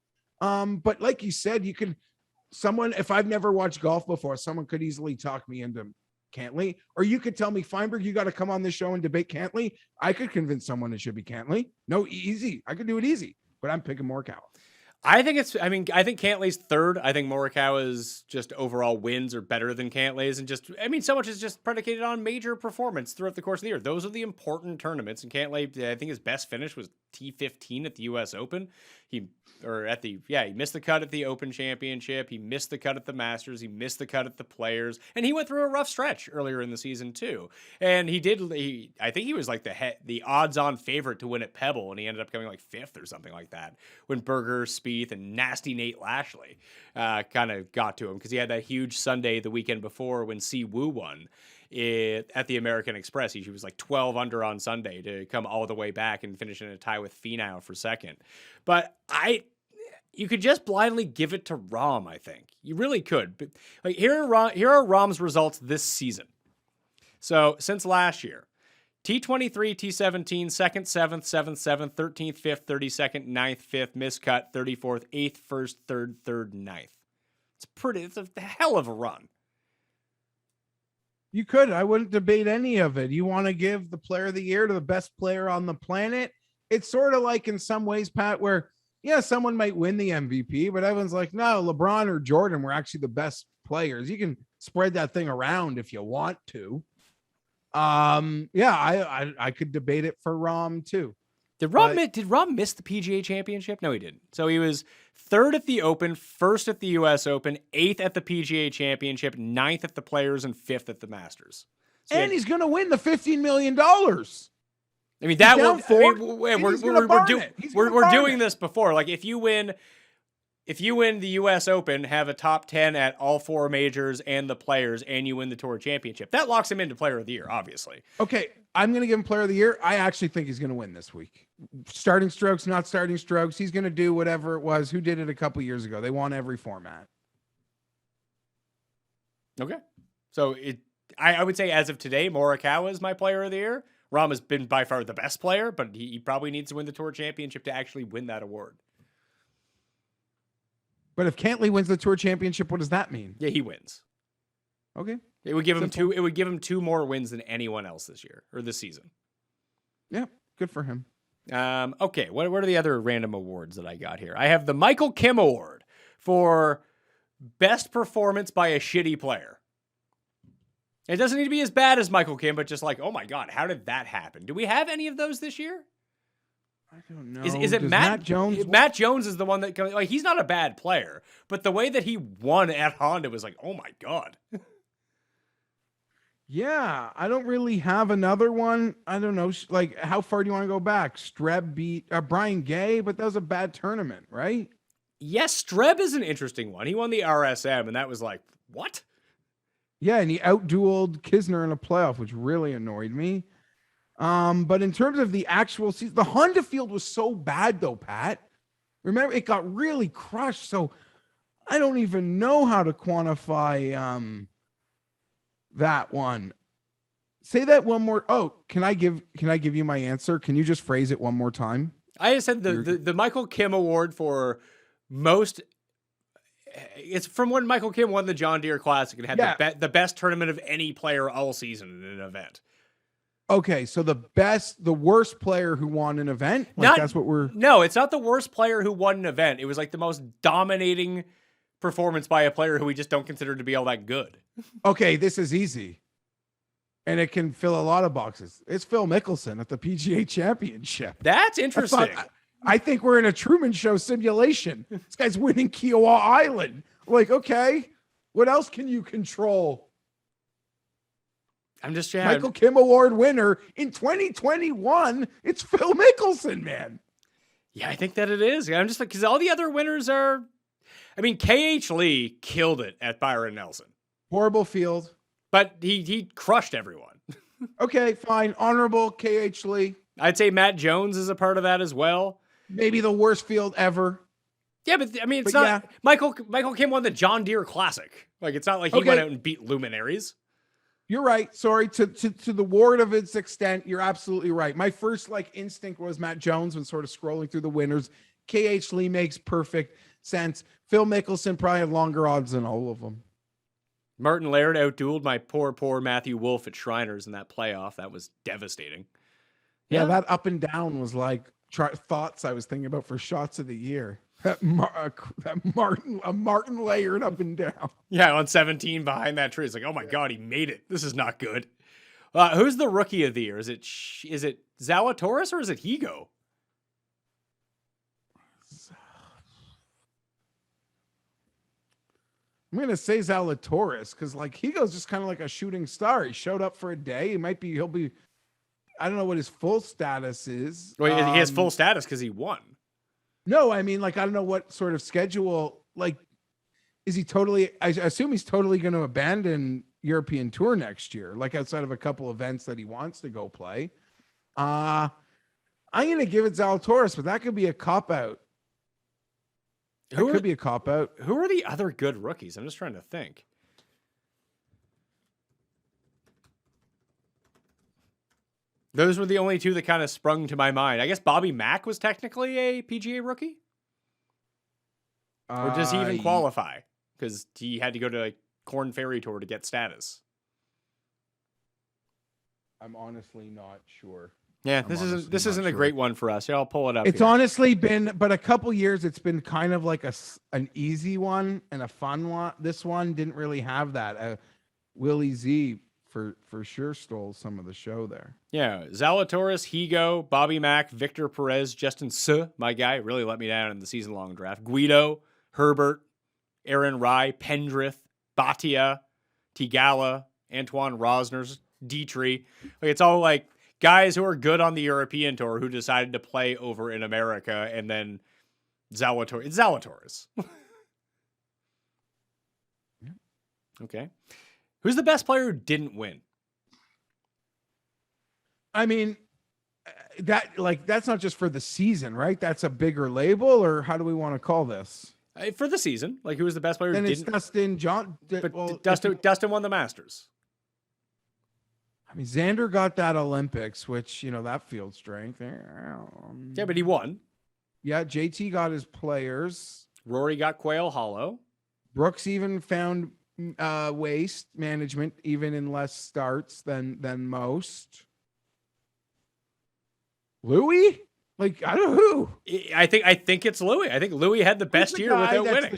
But like you said, if I've never watched golf before, someone could easily talk me into Cantlay, or you could tell me, Fienberg, you got to come on this show and debate Cantlay. I could convince someone it should be Cantlay. No, easy. I could do it easy, but I'm picking Morikawa. I think Cantlay's third. I think Morikawa's just overall wins are better than Cantlay's, and so much is just predicated on major performance throughout the course of the year. Those are the important tournaments, and Cantlay, I think his best finish was T15 at the U.S. Open. He missed the cut at the Open Championship. He missed the cut at the Masters. He missed the cut at the Players, and he went through a rough stretch earlier in the season too. And I think he was like the odds-on favorite to win at Pebble, and he ended up coming like 5th or something like that when Berger, Spieth, and nasty Nate Lashley kind of got to him, because he had that huge Sunday the weekend before when Si Woo won at the American Express. He was like 12 under on Sunday to come all the way back and finish in a tie with Finau for second. But you could just blindly give it to Rahm, I think. You really could. But like here are Rahm's results this season. So since last year, T23, T17, 2nd, 7th, 7th, 7th, 13th, 5th, 32nd, 9th, 5th, miscut, 34th, 8th, 1st, 3rd, 3rd, 9th. It's a hell of a run. You could. I wouldn't debate any of it. You want to give the player of the year to the best player on the planet? It's sort of like in some ways, Pat, where, yeah, someone might win the MVP, but everyone's like, no, LeBron or Jordan were actually the best players. You can spread that thing around if you want to. Yeah, I could debate it for Rom too. Did Rom miss the PGA Championship? No, he didn't. So he was 3rd at the Open, 1st at the U.S. Open, 8th at the PGA Championship, 9th at the Players, and 5th at the Masters. So and he's going to win the $15 million. I mean, that will. We're doing this before. Like, if you win the U.S. Open, have a top 10 at all 4 majors and the Players, and you win the Tour Championship, that locks him into Player of the Year, obviously. Okay, I'm going to give him Player of the Year. I actually think he's going to win this week. Starting strokes, not starting strokes. He's going to do whatever it was. Who did it a couple years ago? They won every format. Okay, so I would say as of today, Morikawa is my Player of the Year. Rahm has been by far the best player, but he probably needs to win the Tour Championship to actually win that award. But if Cantlay wins the Tour Championship, what does that mean? Yeah, he wins. Okay. It would give him 2. It would give him 2 more wins than anyone else this year or this season. Yeah, good for him. Okay, what are the other random awards that I got here? I have the Michael Kim Award for best performance by a shitty player. It doesn't need to be as bad as Michael Kim, but just like, oh my God, how did that happen? Do we have any of those this year? I don't know. Is it Matt Jones? Matt Jones is the one that like he's not a bad player, but the way that he won at Honda was like, oh my God. Yeah, I don't really have another one. I don't know. Like, how far do you want to go back? Streb beat Brian Gay, but that was a bad tournament, right? Yes, Streb is an interesting one. He won the RSM, and that was like, what? Yeah, and he outdueled Kisner in a playoff, which really annoyed me. But in terms of the actual season, the Honda field was so bad, though, Pat. Remember, it got really crushed. So I don't even know how to quantify that one. Say that one more. Oh, can I give you my answer? Can you just phrase it one more time? I just said the Michael Kim Award for most. It's from when Michael Kim won the John Deere Classic and had the best tournament of any player all season in an event. Okay, so the worst player who won an event? No, it's not the worst player who won an event. It was like the most dominating performance by a player who we just don't consider to be all that good. Okay, this is easy. And it can fill a lot of boxes. It's Phil Mickelson at the PGA Championship. That's interesting. I think we're in a Truman Show simulation. This guy's winning Kiowa Island. Like, okay, what else can you control? I'm just Michael Kim Award winner in 2021. It's Phil Mickelson, man. Yeah, I think that it is. I'm just like, because all the other winners are. I mean, KH Lee killed it at Byron Nelson. Horrible field, but he crushed everyone. Okay, fine. Honorable KH Lee. I'd say Matt Jones is a part of that as well. Maybe the worst field ever. Yeah, but I mean, it's not. Yeah. Michael Kim won the John Deere Classic. Like, it's not like he went out and beat luminaries. You're right. Sorry, to the ward of its extent, you're absolutely right. My first instinct was Matt Jones when sort of scrolling through the winners. KH Lee makes perfect sense. Phil Mickelson probably had longer odds than all of them. Martin Laird outdueled my poor Matthew Wolff at Shriners in that playoff. That was devastating. Yeah, that up and down was like thoughts I was thinking about for shots of the year. That Martin Laird up and down. Yeah, on 17 behind that tree. It's like, oh my God, he made it. This is not good. Who's the rookie of the year? Is it Zalatoris or is it Higo? I'm going to say Zalatoris because Higo's just kind of like a shooting star. He showed up for a day. He'll be, I don't know what his full status is. Well, he has full status because he won. No, I mean, I don't know what sort of schedule, is he totally, I assume he's totally going to abandon European Tour next year, outside of a couple events that he wants to go play. I'm going to give it Zalatoris, but that could be a cop-out. Could be a cop-out. Who are the other good rookies? I'm just trying to think. Those were the only two that kind of sprung to my mind. I guess Bobby Mack was technically a PGA rookie. Or does he even qualify? Because he had to go to Corn Ferry Tour to get status. I'm honestly not sure. Yeah, I'm this honestly isn't not a sure. great one for us. Yeah, I'll pull it up. It's here. honestly been, but a couple years, it's been kind of like an easy one and a fun one. This one didn't really have that. Willie Z for sure stole some of the show there. Yeah, Zalatoris, Higo, Bobby Mack, Victor Perez, Justin Suh, my guy, really let me down in the season-long draft. Guido, Herbert, Aaron Rye, Pendrith, Batia, Tigala, Antoine Rosners, Dietrich. Like, it's all like guys who are good on the European tour who decided to play over in America, and then Zalatoris. It's Zalatoris. Okay. Who's the best player who didn't win? I mean, that's not just for the season, right? That's a bigger label, or how do we want to call this? For the season, like who was the best player who Then it's didn't? Dustin John. But Well, Dustin won the Masters. I mean, Xander got that Olympics, which, that field strength. Yeah, but he won. Yeah, JT got his players. Rory got Quail Hollow. Brooks even found waste management even in less starts than most. Louis? Like, I don't know who. I think it's Louis. I think Louis had the best year without winning.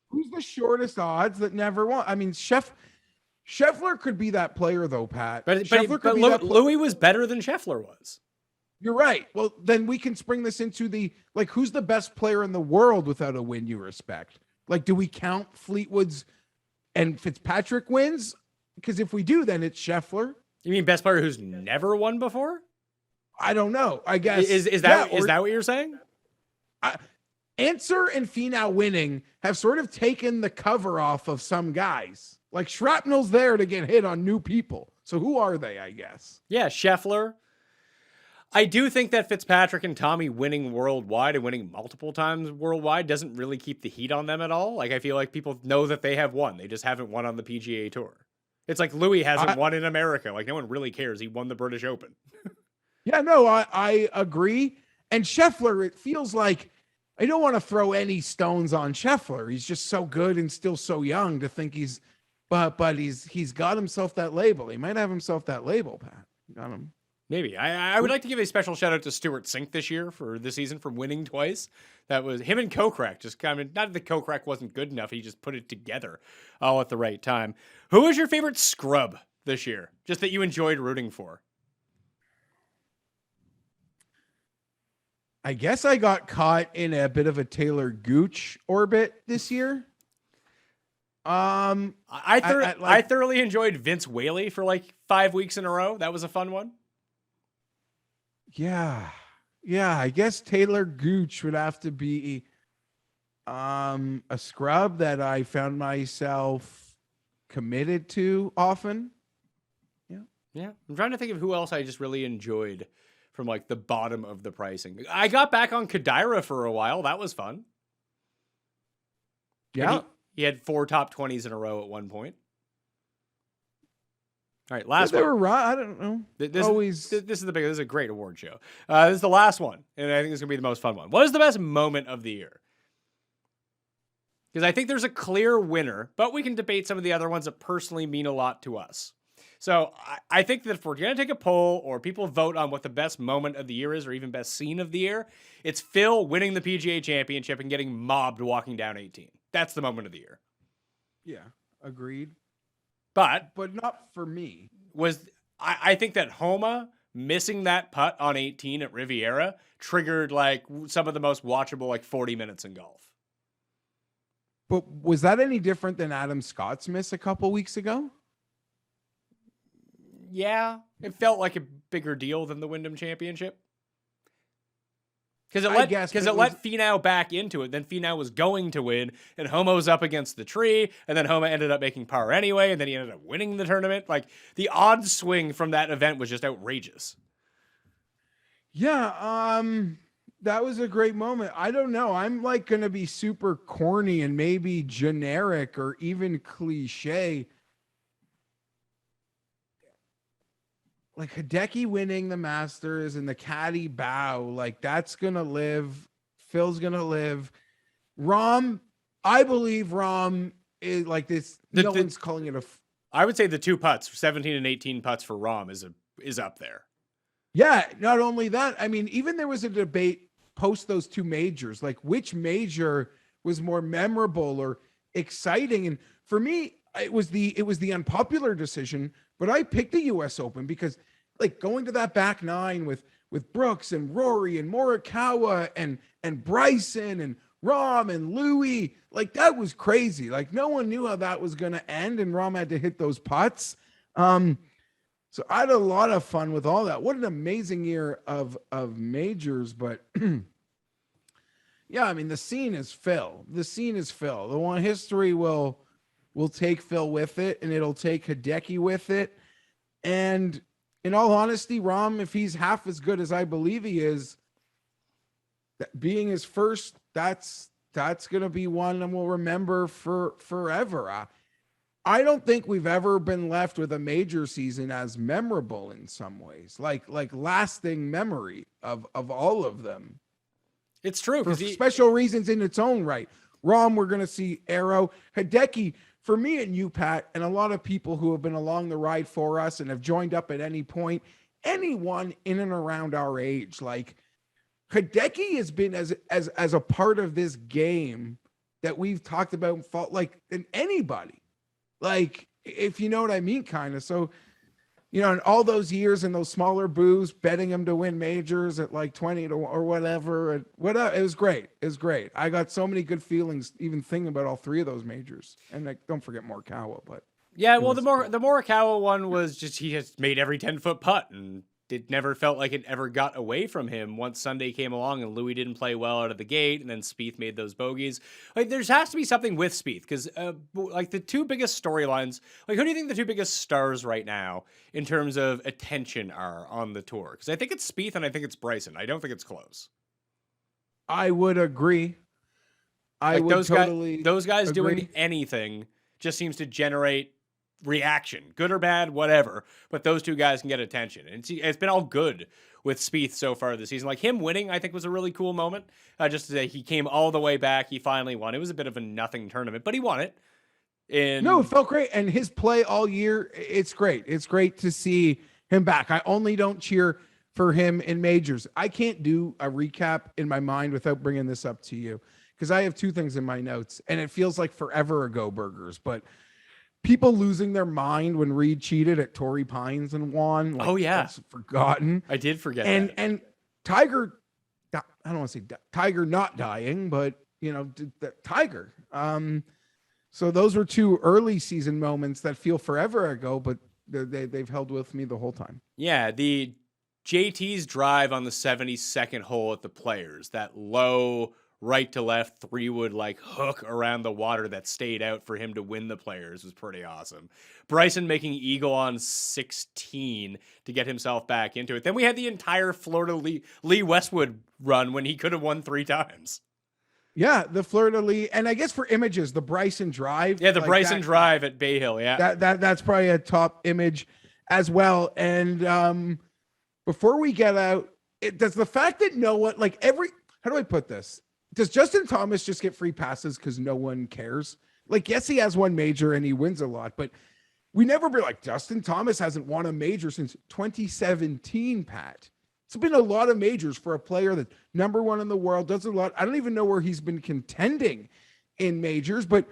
Who's the shortest odds that never won? I mean, Scheffler could be that player though, Pat. But Scheffler Louis was better than Scheffler was. You're right. Well, then we can spring this into who's the best player in the world without a win you respect? Like, do we count Fleetwood's and Fitzpatrick wins? Because if we do, then it's Scheffler. You mean best player who's never won before? I don't know. I guess is that what you're saying? Answer and Finau winning have sort of taken the cover off of some guys. Like, shrapnel's there to get hit on new people. So who are they, I guess? Yeah, Scheffler. I do think that Fitzpatrick and Tommy winning worldwide and winning multiple times worldwide doesn't really keep the heat on them at all. Like, I feel like people know that they have won. They just haven't won on the PGA Tour. It's like Louis hasn't won in America. Like, no one really cares. He won the British Open. Yeah, no, I agree. And Scheffler, it feels like I don't want to throw any stones on Scheffler. He's just so good and still so young to think but he's got himself that label. He might have himself that label, Pat. Got him. Maybe. I would like to give a special shout out to Stuart Sink this year for this season for winning twice. That was him and Kokrak. Just kind of, not that Kokrak wasn't good enough. He just put it together all at the right time. Who was your favorite scrub this year? Just that you enjoyed rooting for. I guess I got caught in a bit of a Taylor Gooch orbit this year. I thoroughly enjoyed Vince Whaley for like 5 weeks in a row. That was a fun one. Yeah. I guess Taylor Gooch would have to be a scrub that I found myself committed to often. Yeah. I'm trying to think of who else I just really enjoyed from like the bottom of the pricing. I got back on Kadira for a while. That was fun. Yeah. He had 4 top 20s in a row at one point. All right, last they one. were right. I don't know. This is a great award show. This is the last one, and I think this is going to be the most fun one. What is the best moment of the year? Because I think there's a clear winner, but we can debate some of the other ones that personally mean a lot to us. So I think that if we're going to take a poll or people vote on what the best moment of the year is or even best scene of the year, it's Phil winning the PGA Championship and getting mobbed walking down 18. That's the moment of the year. Yeah, agreed. But not for me. I think that Homa missing that putt on 18 at Riviera triggered like some of the most watchable like 40 minutes in golf. But was that any different than Adam Scott's miss a couple weeks ago? Yeah, it felt like a bigger deal than the Wyndham Championship. Because it let Finau back into it. Then Finau was going to win, and Homo's up against the tree, and then Homa ended up making par anyway, and then he ended up winning the tournament. Like, the odds swing from that event was just outrageous. Yeah, that was a great moment. I don't know. I'm like going to be super corny and maybe generic or even cliche. Like Hideki winning the Masters and the caddy bow, like that's going to live. Phil's going to live. Rahm, I believe Rahm is like this. No one's calling it I would say the 2 putts, 17 and 18 putts for Rahm is a is up there. Yeah, not only that, I mean, even there was a debate post those two majors, like which major was more memorable or exciting. And for me, it was the unpopular decision, but I picked the US Open because like going to that back nine with Brooks and Rory and Morikawa and Bryson and Rahm and Louis, like that was crazy. Like no one knew how that was going to end, and Rahm had to hit those putts. So I had a lot of fun with all that. What an amazing year of majors, but yeah, I mean the scene is Phil. The scene is Phil. The one history will take Phil with it, and it'll take Hideki with it. And in all honesty, Rahm, if he's half as good as I believe he is, being his first, that's gonna be one that we'll remember for forever. I don't think we've ever been left with a major season as memorable in some ways, like lasting memory of all of them. It's true for special reasons in its own right. Rahm, we're gonna see Arrow, Hideki. For me and you, Pat, and a lot of people who have been along the ride for us and have joined up at any point, anyone in and around our age, like Hideki has been as a part of this game that we've talked about and felt like than anybody. Like, if you know what I mean, kind of. So, you know, in all those years and those smaller booths, betting him to win majors at like 20 or whatever, it was great. It was great. I got so many good feelings even thinking about all three of those majors. And like, don't forget Morikawa, but yeah, well, the Morikawa one was just he has made every 10-foot putt, and it never felt like it ever got away from him once Sunday came along and Louis didn't play well out of the gate, and then Spieth made those bogeys. Like, there has to be something with Spieth, because like the two biggest storylines, like who do you think the two biggest stars right now in terms of attention are on the tour? Because I think it's Spieth and I think it's Bryson. I don't think it's close. I would agree. Those guys agree. Doing anything just seems to generate reaction, good or bad, whatever. But those two guys can get attention, and it's been all good with Spieth so far this season. Like him winning, I think was a really cool moment. Just to say he came all the way back, he finally won. It was a bit of a nothing tournament, but he won it. No, it felt great, and his play all year, it's great. It's great to see him back. I only don't cheer for him in majors. I can't do a recap in my mind without bringing this up to you, because I have two things in my notes, and it feels like forever ago, Burgers, but people losing their mind when Reed cheated at Torrey Pines and won. Like, oh yeah, that's forgotten. I did forget. And Tiger, I don't want to say Tiger not dying, but you know, Tiger. So those were two early season moments that feel forever ago, but they've held with me the whole time. Yeah, the JT's drive on the 72nd hole at the Players, that low right to left 3-wood like hook around the water that stayed out for him to win the Players was pretty awesome. Bryson making eagle on 16 to get himself back into it. Then we had the entire Florida Lee Westwood run when he could have won 3 times. Yeah, the Florida Lee, and I guess for images, the Bryson drive. Yeah, the like Bryson drive at Bay Hill. Yeah, that's probably a top image as well. And before we get out, does the fact that no one how do I put this? Does Justin Thomas just get free passes because no one cares? Like, yes, he has one major and he wins a lot, but we never be like, Justin Thomas hasn't won a major since 2017, Pat. It's been a lot of majors for a player that's number one in the world, does a lot. I don't even know where he's been contending in majors, but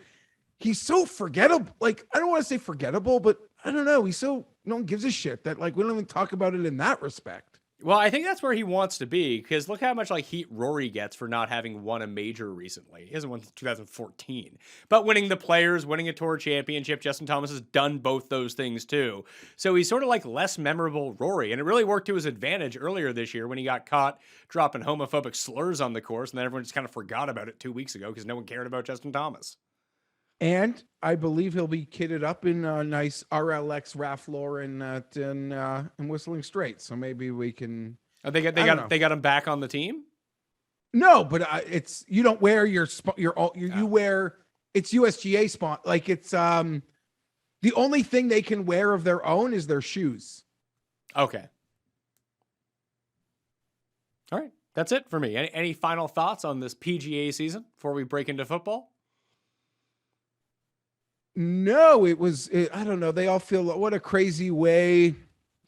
he's so forgettable. Like, I don't want to say forgettable, but I don't know. He's so, no one gives a shit that like, we don't even talk about it in that respect. Well, I think that's where he wants to be, because look how much like heat Rory gets for not having won a major recently. He hasn't won since 2014. But winning the Players, winning a Tour Championship, Justin Thomas has done both those things too. So he's sort of like less memorable Rory, and it really worked to his advantage earlier this year when he got caught dropping homophobic slurs on the course, and then everyone just kind of forgot about it 2 weeks ago because no one cared about Justin Thomas. And I believe he'll be kitted up in a nice RLX Ralph Lauren in Whistling Straits. So maybe we can. Oh, they got him back on the team. No, but it's you don't wear you wear it's USGA spot. Like it's the only thing they can wear of their own is their shoes. Okay. All right, that's it for me. Any final thoughts on this PGA season before we break into football? No, I don't know. They all feel what a crazy way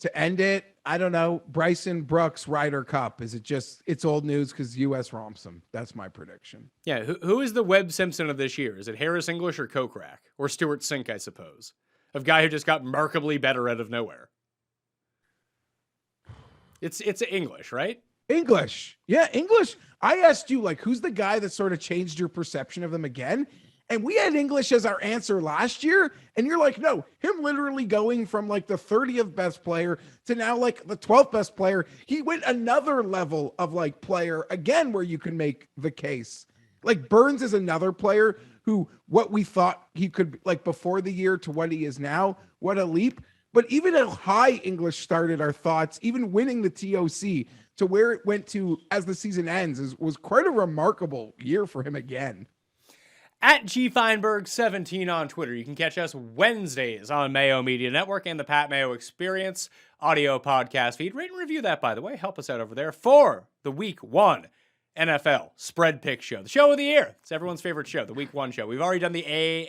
to end it, I don't know. Bryson Brooks Ryder Cup. Is it just it's old news because US romps him? That's my prediction. Yeah, who is the Webb Simpson of this year? Is it Harris English or Kokrak? Or Stuart Sink, I suppose? Of guy who just got markedly better out of nowhere. It's English, right? English. Yeah, English. I asked you, like, who's the guy that sort of changed your perception of them again? And we had English as our answer last year. And you're like, no, him literally going from like the 30th best player to now like the 12th best player. He went another level of like player again, where you can make the case. Like Burns is another player who what we thought he could like before the year to what he is now. What a leap. But even how high English started our thoughts, even winning the TOC to where it went to as the season ends was quite a remarkable year for him again. At G Fienberg 17 on Twitter. You can catch us Wednesdays on Mayo Media Network and the Pat Mayo Experience audio podcast feed. Rate and review that, by the way. Help us out over there for the Week 1 NFL Spread Pick Show. The show of the year. It's everyone's favorite show, the Week 1 show. We've already done the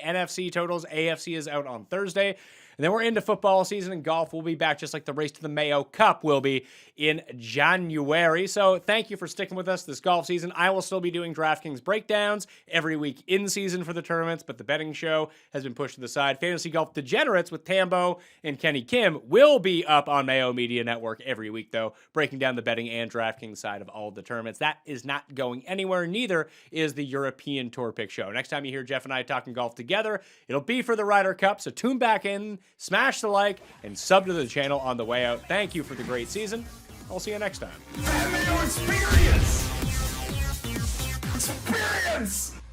NFC totals. AFC is out on Thursday. And then we're into football season, and golf will be back just like the race to the Mayo Cup will be in January. So thank you for sticking with us this golf season. I will still be doing DraftKings breakdowns every week in season for the tournaments, but the betting show has been pushed to the side. Fantasy Golf Degenerates with Tambo and Kenny Kim will be up on Mayo Media Network every week, though, breaking down the betting and DraftKings side of all the tournaments. That is not going anywhere. Neither is the European Tour Pick Show. Next time you hear Jeff and I talking golf together, it'll be for the Ryder Cup, so tune back in. Smash the like and sub to the channel on the way out. Thank you for the great season. I'll see you next time. Mayo Experience! Experience!